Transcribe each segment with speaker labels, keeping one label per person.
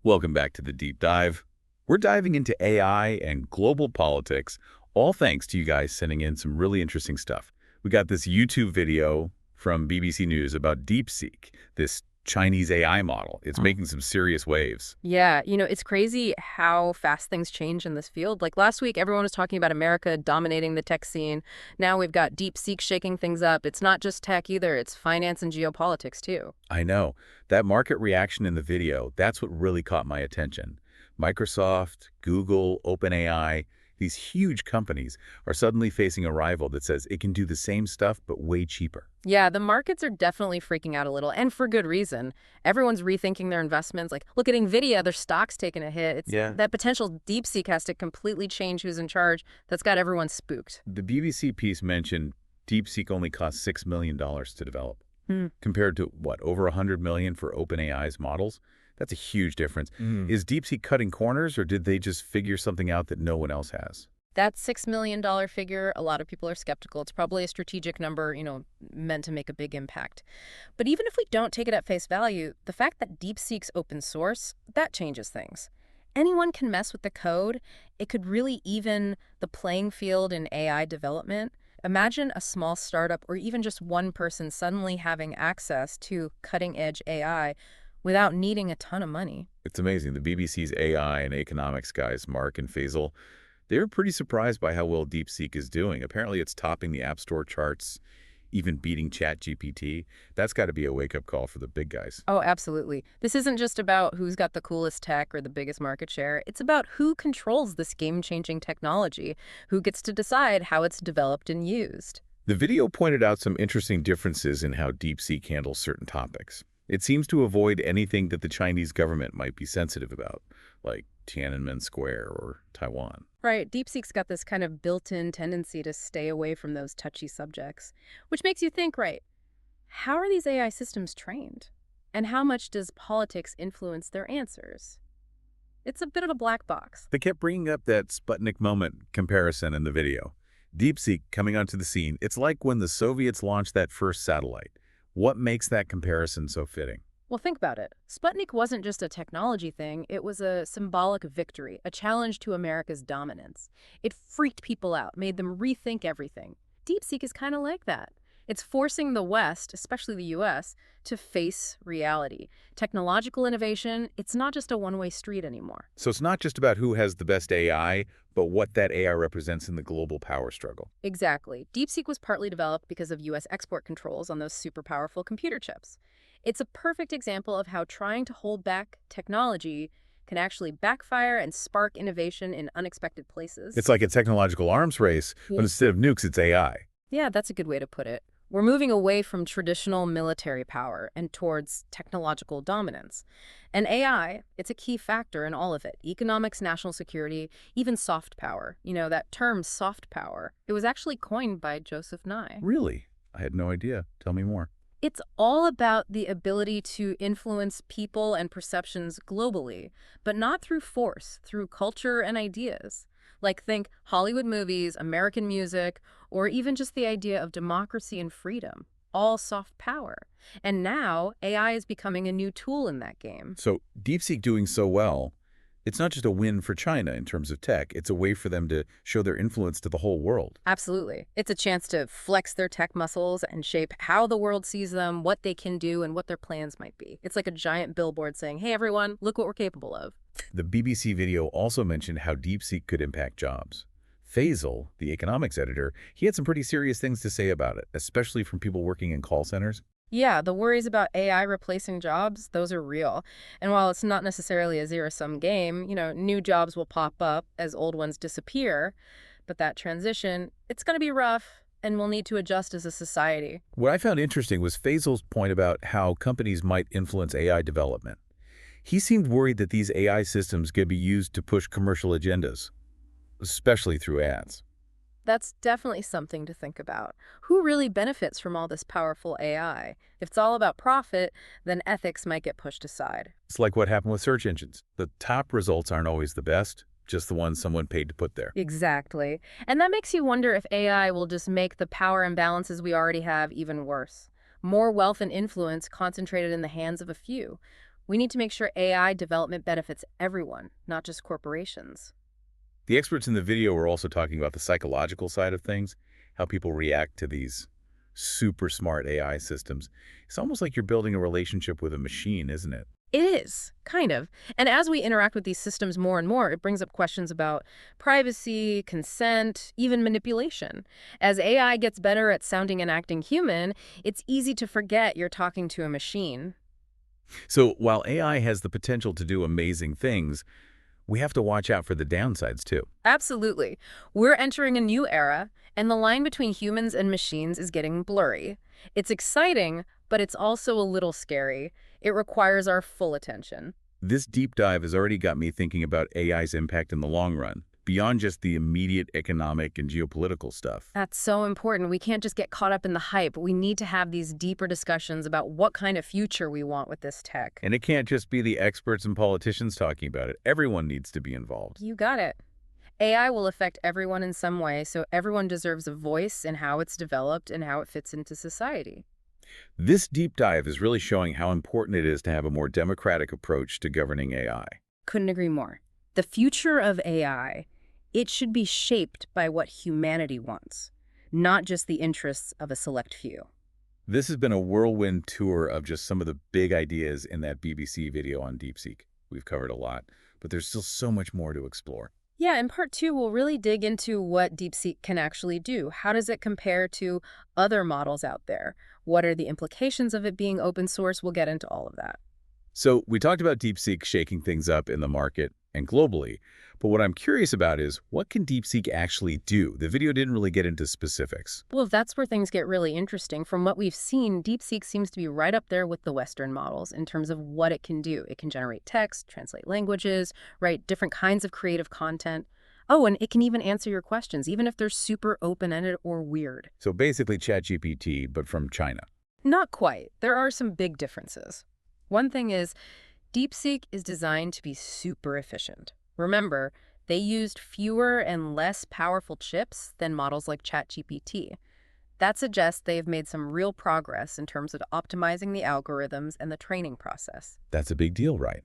Speaker 1: Welcome back to the Deep Dive. We're diving into AI and global politics, all thanks to you guys sending in some really interesting stuff. We got this YouTube video from BBC News about DeepSeek, this Chinese AI model. It's making some serious waves.
Speaker 2: Yeah, it's crazy how fast things change in this field. Like last week, everyone was talking about America dominating the tech scene. Now we've got DeepSeek shaking things up. It's not just tech either, it's finance and geopolitics too.
Speaker 1: I know. That market reaction in the video, that's what really caught my attention. Microsoft, Google, OpenAI, these huge companies are suddenly facing a rival that says it can do the same stuff but way cheaper.
Speaker 2: Yeah, the markets are definitely freaking out a little, and for good reason. Everyone's rethinking their investments. Like, look at NVIDIA, their stock's taking a hit. It's
Speaker 1: Yeah.
Speaker 2: that potential DeepSeek has to completely change who's in charge. That's got everyone spooked.
Speaker 1: The BBC piece mentioned DeepSeek only cost $6 million to develop,
Speaker 2: Hmm.
Speaker 1: compared to, what, over $100 million for OpenAI's models? That's a huge difference. Is DeepSeek cutting corners, or did they just figure something out that no one else has?
Speaker 2: That $6 million figure, a lot of people are skeptical. It's probably a strategic number, meant to make a big impact. But even if we don't take it at face value, the fact that DeepSeek's open source, that changes things. Anyone can mess with the code. It could really even the playing field in AI development. Imagine a small startup or even just one person suddenly having access to cutting-edge AI without needing a ton of money.
Speaker 1: It's amazing. The BBC's AI and economics guys, Mark and Faisal, they were pretty surprised by how well DeepSeek is doing. Apparently, it's topping the App Store charts, even beating ChatGPT. That's got to be a wake-up call for the big guys.
Speaker 2: Oh, absolutely. This isn't just about who's got the coolest tech or the biggest market share. It's about who controls this game-changing technology, who gets to decide how it's developed and used.
Speaker 1: The video pointed out some interesting differences in how DeepSeek handles certain topics. It seems to avoid anything that the Chinese government might be sensitive about, like Tiananmen Square or Taiwan.
Speaker 2: Right, DeepSeek's got this kind of built-in tendency to stay away from those touchy subjects, which makes you think, right, how are these AI systems trained? And how much does politics influence their answers? It's a bit of a black box.
Speaker 1: They kept bringing up that Sputnik moment comparison in the video. DeepSeek coming onto the scene, it's like when the Soviets launched that first satellite. What makes that comparison so fitting?
Speaker 2: Well, think about it. Sputnik wasn't just a technology thing, it was a symbolic victory, a challenge to America's dominance. It freaked people out, made them rethink everything. DeepSeek is kind of like that. It's forcing the West, especially the US, to face reality. Technological innovation, it's not just a one-way street anymore.
Speaker 1: So it's not just about who has the best AI, but what that AI represents in the global power struggle.
Speaker 2: Exactly. DeepSeek was partly developed because of US export controls on those super powerful computer chips. It's a perfect example of how trying to hold back technology can actually backfire and spark innovation in unexpected places.
Speaker 1: It's like a technological arms race, but instead of nukes, it's AI.
Speaker 2: Yeah, that's a good way to put it. We're moving away from traditional military power and towards technological dominance. And AI, it's a key factor in all of it. Economics, national security, even soft power. That term soft power, it was actually coined by Joseph Nye.
Speaker 1: Really? I had no idea. Tell me more.
Speaker 2: It's all about the ability to influence people and perceptions globally, but not through force, through culture and ideas. Like think Hollywood movies, American music, or even just the idea of democracy and freedom. All soft power. And now AI is becoming a new tool in that game.
Speaker 1: So DeepSeek doing so well, it's not just a win for China in terms of tech. It's a way for them to show their influence to the whole world.
Speaker 2: Absolutely. It's a chance to flex their tech muscles and shape how the world sees them, what they can do, and what their plans might be. It's like a giant billboard saying, hey, everyone, look what we're capable of.
Speaker 1: The BBC video also mentioned how DeepSeek could impact jobs. Faisal, the economics editor, he had some pretty serious things to say about it, especially from people working in call centers.
Speaker 2: Yeah, the worries about AI replacing jobs, those are real. And while it's not necessarily a zero-sum game, new jobs will pop up as old ones disappear. But that transition, it's going to be rough, and we'll need to adjust as a society.
Speaker 1: What I found interesting was Faisal's point about how companies might influence AI development. He seemed worried that these AI systems could be used to push commercial agendas, especially through ads.
Speaker 2: That's definitely something to think about. Who really benefits from all this powerful AI? If it's all about profit, then ethics might get pushed aside.
Speaker 1: It's like what happened with search engines. The top results aren't always the best, just the ones someone paid to put there.
Speaker 2: Exactly. And that makes you wonder if AI will just make the power imbalances we already have even worse. More wealth and influence concentrated in the hands of a few, We need to make sure AI development benefits everyone, not just corporations.
Speaker 1: The experts in the video were also talking about the psychological side of things, how people react to these super smart AI systems. It's almost like you're building a relationship with a machine, isn't it?
Speaker 2: It is, kind of. And as we interact with these systems more and more, it brings up questions about privacy, consent, even manipulation. As AI gets better at sounding and acting human, it's easy to forget you're talking to a machine.
Speaker 1: So while AI has the potential to do amazing things, we have to watch out for the downsides too.
Speaker 2: Absolutely. We're entering a new era, and the line between humans and machines is getting blurry. It's exciting, but it's also a little scary. It requires our full attention.
Speaker 1: This deep dive has already got me thinking about AI's impact in the long run, beyond just the immediate economic and geopolitical stuff.
Speaker 2: That's so important. We can't just get caught up in the hype. We need to have these deeper discussions about what kind of future we want with this tech.
Speaker 1: And it can't just be the experts and politicians talking about it. Everyone needs to be involved.
Speaker 2: You got it. AI will affect everyone in some way, so everyone deserves a voice in how it's developed and how it fits into society.
Speaker 1: This deep dive is really showing how important it is to have a more democratic approach to governing AI.
Speaker 2: Couldn't agree more. The future of AI, it should be shaped by what humanity wants, not just the interests of a select few.
Speaker 1: This has been a whirlwind tour of just some of the big ideas in that BBC video on DeepSeek. We've covered a lot, but there's still so much more to explore.
Speaker 2: Yeah, in part two, we'll really dig into what DeepSeek can actually do. How does it compare to other models out there? What are the implications of it being open source? We'll get into all of that.
Speaker 1: So we talked about DeepSeek shaking things up in the market and globally, but what I'm curious about is what can DeepSeek actually do? The video didn't really get into specifics.
Speaker 2: Well, that's where things get really interesting. From what we've seen, DeepSeek seems to be right up there with the Western models in terms of what it can do. It can generate text, translate languages, write different kinds of creative content. Oh, and it can even answer your questions, even if they're super open-ended or weird.
Speaker 1: So basically ChatGPT, but from China.
Speaker 2: Not quite. There are some big differences. One thing is, DeepSeek is designed to be super efficient. Remember, they used fewer and less powerful chips than models like ChatGPT. That suggests they've made some real progress in terms of optimizing the algorithms and the training process.
Speaker 1: That's a big deal, right?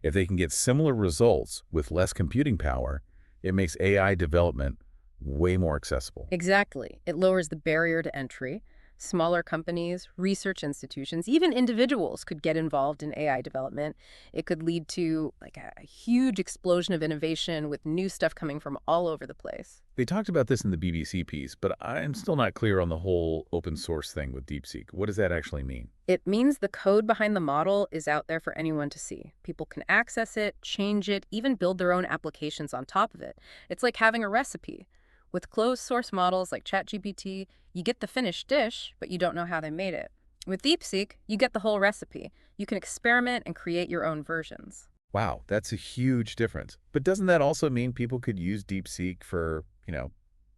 Speaker 1: If they can get similar results with less computing power, it makes AI development way more accessible.
Speaker 2: Exactly. It lowers the barrier to entry. Smaller companies, research institutions, even individuals could get involved in AI development. It could lead to like a huge explosion of innovation with new stuff coming from all over the place.
Speaker 1: They talked about this in the BBC piece, but I'm still not clear on the whole open source thing with DeepSeek. What does that actually mean?
Speaker 2: It means the code behind the model is out there for anyone to see. People can access it, change it, even build their own applications on top of it. It's like having a recipe. With closed source models like ChatGPT, you get the finished dish, but you don't know how they made it. With DeepSeek, you get the whole recipe. You can experiment and create your own versions.
Speaker 1: Wow, that's a huge difference. But doesn't that also mean people could use DeepSeek for,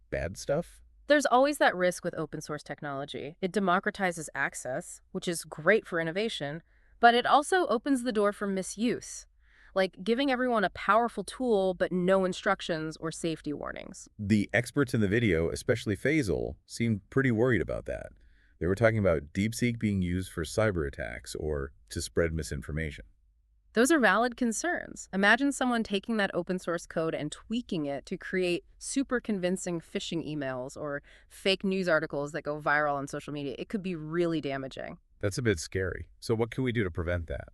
Speaker 1: bad stuff?
Speaker 2: There's always that risk with open source technology. It democratizes access, which is great for innovation, but it also opens the door for misuse, like giving everyone a powerful tool but no instructions or safety warnings.
Speaker 1: The experts in the video, especially Faisal, seemed pretty worried about that. They were talking about DeepSeek being used for cyber attacks or to spread misinformation.
Speaker 2: Those are valid concerns. Imagine someone taking that open source code and tweaking it to create super convincing phishing emails or fake news articles that go viral on social media. It could be really damaging.
Speaker 1: That's a bit scary. So what can we do to prevent that?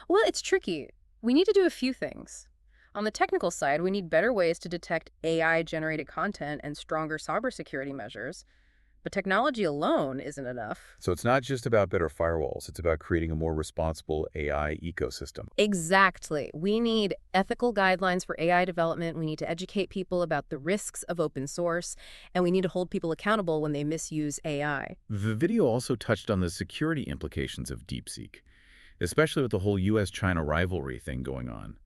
Speaker 2: Well, it's tricky. We need to do a few things. On the technical side, we need better ways to detect AI-generated content and stronger cybersecurity measures. But technology alone isn't enough.
Speaker 1: So it's not just about better firewalls. It's about creating a more responsible AI ecosystem.
Speaker 2: Exactly. We need ethical guidelines for AI development. We need to educate people about the risks of open source, and we need to hold people accountable when they misuse AI.
Speaker 1: The video also touched on the security implications of DeepSeek, especially with the whole US-China rivalry thing going on.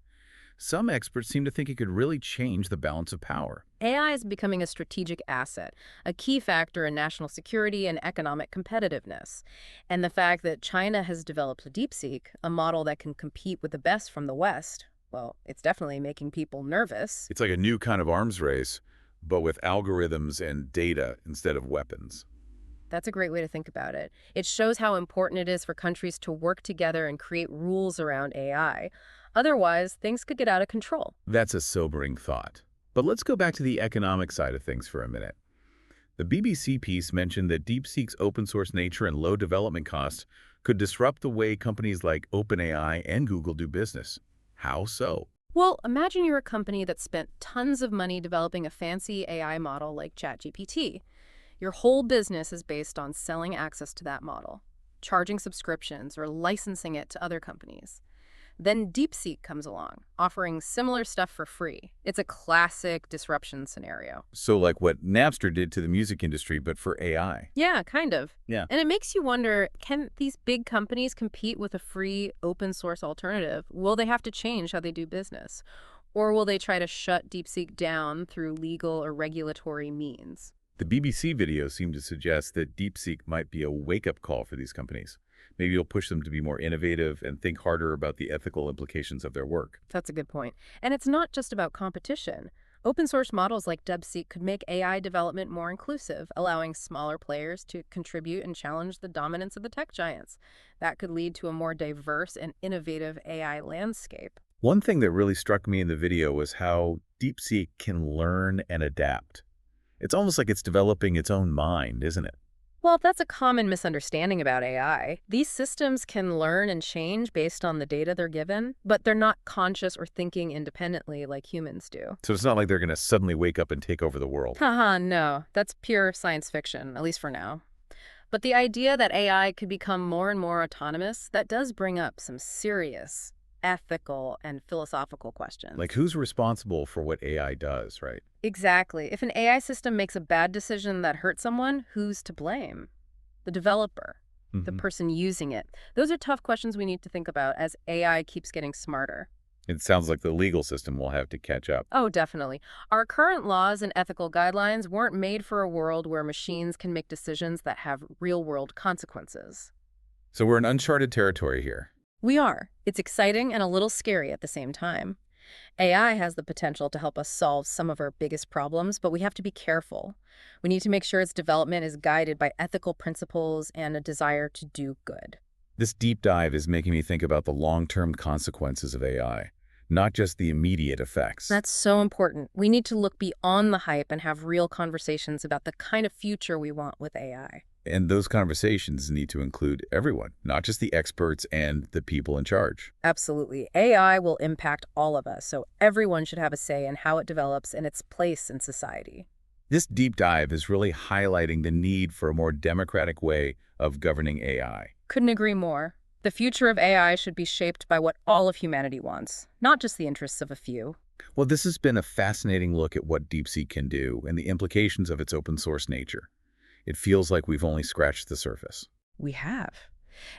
Speaker 1: Some experts seem to think it could really change the balance of power.
Speaker 2: AI is becoming a strategic asset, a key factor in national security and economic competitiveness. And the fact that China has developed DeepSeek, a model that can compete with the best from the West, well, it's definitely making people nervous.
Speaker 1: It's like a new kind of arms race, but with algorithms and data instead of weapons.
Speaker 2: That's a great way to think about it. It shows how important it is for countries to work together and create rules around AI. Otherwise, things could get out of control.
Speaker 1: That's a sobering thought. But let's go back to the economic side of things for a minute. The BBC piece mentioned that DeepSeek's open-source nature and low development costs could disrupt the way companies like OpenAI and Google do business. How so?
Speaker 2: Well, imagine you're a company that spent tons of money developing a fancy AI model like ChatGPT. Your whole business is based on selling access to that model, charging subscriptions, or licensing it to other companies. Then DeepSeek comes along, offering similar stuff for free. It's a classic disruption scenario.
Speaker 1: So like what Napster did to the music industry, but for AI.
Speaker 2: Yeah, kind of.
Speaker 1: Yeah.
Speaker 2: And it makes you wonder, can these big companies compete with a free open source alternative? Will they have to change how they do business? Or will they try to shut DeepSeek down through legal or regulatory means?
Speaker 1: The BBC video seemed to suggest that DeepSeek might be a wake-up call for these companies. Maybe it'll push them to be more innovative and think harder about the ethical implications of their work.
Speaker 2: That's a good point. And it's not just about competition. Open source models like DeepSeek could make AI development more inclusive, allowing smaller players to contribute and challenge the dominance of the tech giants. That could lead to a more diverse and innovative AI landscape.
Speaker 1: One thing that really struck me in the video was how DeepSeek can learn and adapt. It's almost like it's developing its own mind, isn't it?
Speaker 2: Well, that's a common misunderstanding about AI. These systems can learn and change based on the data they're given, but they're not conscious or thinking independently like humans do.
Speaker 1: So it's not like they're going to suddenly wake up and take over the world.
Speaker 2: Haha, no. That's pure science fiction, at least for now. But the idea that AI could become more and more autonomous, that does bring up some serious ethical and philosophical questions.
Speaker 1: Like who's responsible for what AI does, right?
Speaker 2: Exactly. If an AI system makes a bad decision that hurts someone, who's to blame? The developer, the person using it. Those are tough questions we need to think about as AI keeps getting smarter.
Speaker 1: It sounds like the legal system will have to catch up.
Speaker 2: Oh, definitely. Our current laws and ethical guidelines weren't made for a world where machines can make decisions that have real-world consequences.
Speaker 1: So we're in uncharted territory here.
Speaker 2: We are. It's exciting and a little scary at the same time. AI has the potential to help us solve some of our biggest problems, but we have to be careful. We need to make sure its development is guided by ethical principles and a desire to do good.
Speaker 1: This deep dive is making me think about the long-term consequences of AI, not just the immediate effects.
Speaker 2: That's so important. We need to look beyond the hype and have real conversations about the kind of future we want with AI.
Speaker 1: And those conversations need to include everyone, not just the experts and the people in charge.
Speaker 2: Absolutely. AI will impact all of us, so everyone should have a say in how it develops and its place in society.
Speaker 1: This deep dive is really highlighting the need for a more democratic way of governing AI.
Speaker 2: Couldn't agree more. The future of AI should be shaped by what all of humanity wants, not just the interests of a few.
Speaker 1: Well, this has been a fascinating look at what DeepSeek can do and the implications of its open source nature. It feels like we've only scratched the surface.
Speaker 2: We have.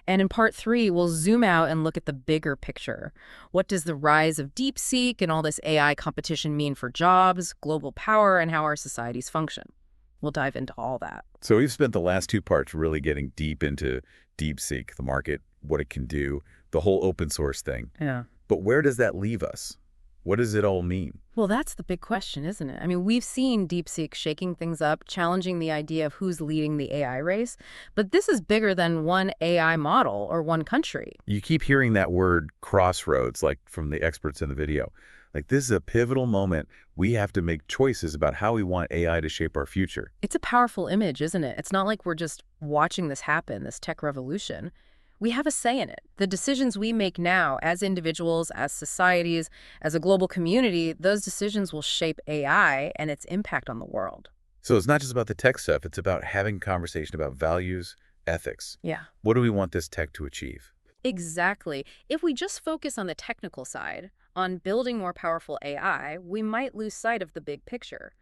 Speaker 2: And in part 3, we'll zoom out and look at the bigger picture. What does the rise of DeepSeek and all this AI competition mean for jobs, global power, and how our societies function? We'll dive into all that.
Speaker 1: So we've spent the last 2 parts really getting deep into DeepSeek, the market, what it can do, the whole open source thing.
Speaker 2: Yeah.
Speaker 1: But where does that leave us? What does it all mean?
Speaker 2: Well, that's the big question, isn't it? I mean, we've seen DeepSeek shaking things up, challenging the idea of who's leading the AI race. But this is bigger than one AI model or one country.
Speaker 1: You keep hearing that word crossroads, like from the experts in the video. Like this is a pivotal moment. We have to make choices about how we want AI to shape our future.
Speaker 2: It's a powerful image, isn't it? It's not like we're just watching this happen, this tech revolution. We have a say in it. The decisions we make now as individuals, as societies, as a global community, those decisions will shape AI and its impact on the world.
Speaker 1: So it's not just about the tech stuff. It's about having conversation about values, ethics.
Speaker 2: Yeah.
Speaker 1: What do we want this tech to achieve?
Speaker 2: Exactly. If we just focus on the technical side, on building more powerful AI, we might lose sight of the big picture.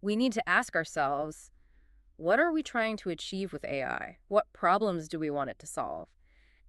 Speaker 2: We need to ask ourselves, what are we trying to achieve with AI? What problems do we want it to solve?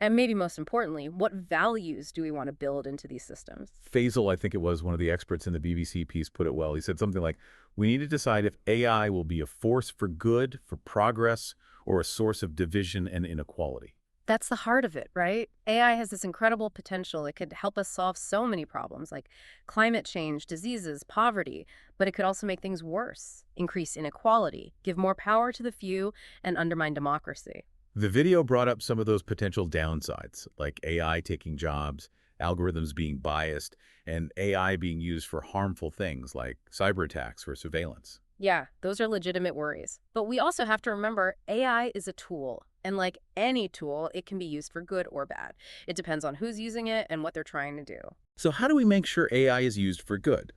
Speaker 2: And maybe most importantly, what values do we want to build into these systems?
Speaker 1: Faisal, I think it was, one of the experts in the BBC piece, put it well. He said something like, we need to decide if AI will be a force for good, for progress, or a source of division and inequality.
Speaker 2: That's the heart of it, right? AI has this incredible potential. It could help us solve so many problems like climate change, diseases, poverty, but it could also make things worse, increase inequality, give more power to the few, and undermine democracy.
Speaker 1: The video brought up some of those potential downsides, like AI taking jobs, algorithms being biased, and AI being used for harmful things like cyber attacks or surveillance.
Speaker 2: Yeah, those are legitimate worries. But we also have to remember AI is a tool. And like any tool, it can be used for good or bad. It depends on who's using it and what they're trying to do.
Speaker 1: So how do we make sure AI is used for good?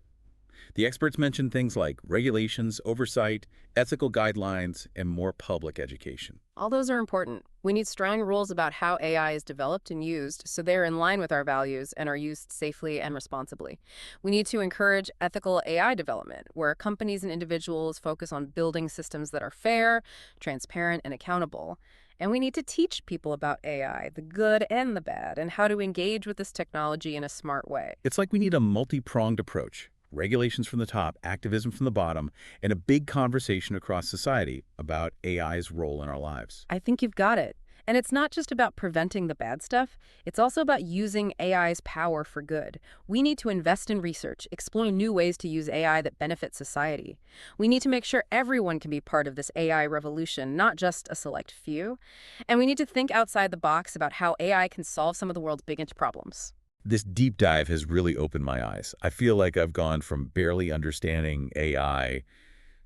Speaker 1: The experts mentioned things like regulations, oversight, ethical guidelines, and more public education.
Speaker 2: All those are important. We need strong rules about how AI is developed and used so they're in line with our values and are used safely and responsibly. We need to encourage ethical AI development, where companies and individuals focus on building systems that are fair, transparent, and accountable. And we need to teach people about AI, the good and the bad, and how to engage with this technology in a smart way.
Speaker 1: It's like we need a multi-pronged approach. Regulations from the top, activism from the bottom, and a big conversation across society about AI's role in our lives.
Speaker 2: I think you've got it. And it's not just about preventing the bad stuff, it's also about using AI's power for good. We need to invest in research, explore new ways to use AI that benefit society. We need to make sure everyone can be part of this AI revolution, not just a select few. And we need to think outside the box about how AI can solve some of the world's biggest problems.
Speaker 1: This deep dive has really opened my eyes. I feel like I've gone from barely understanding AI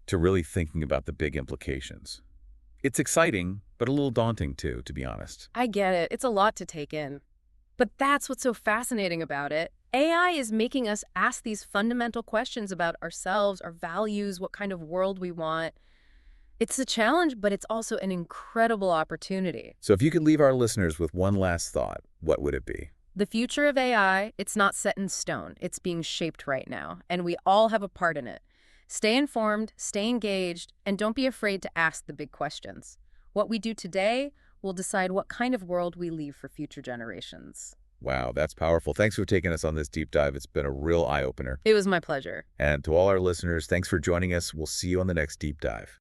Speaker 1: to really thinking about the big implications. It's exciting, but a little daunting too, to be honest.
Speaker 2: I get it, it's a lot to take in. But that's what's so fascinating about it. AI is making us ask these fundamental questions about ourselves, our values, what kind of world we want. It's a challenge, but it's also an incredible opportunity.
Speaker 1: So if you could leave our listeners with one last thought, what would it be?
Speaker 2: The future of AI, it's not set in stone. It's being shaped right now, and we all have a part in it. Stay informed, stay engaged, and don't be afraid to ask the big questions. What we do today will decide what kind of world we leave for future generations.
Speaker 1: Wow, that's powerful. Thanks for taking us on this deep dive. It's been a real eye-opener.
Speaker 2: It was my pleasure.
Speaker 1: And to all our listeners, thanks for joining us. We'll see you on the next deep dive.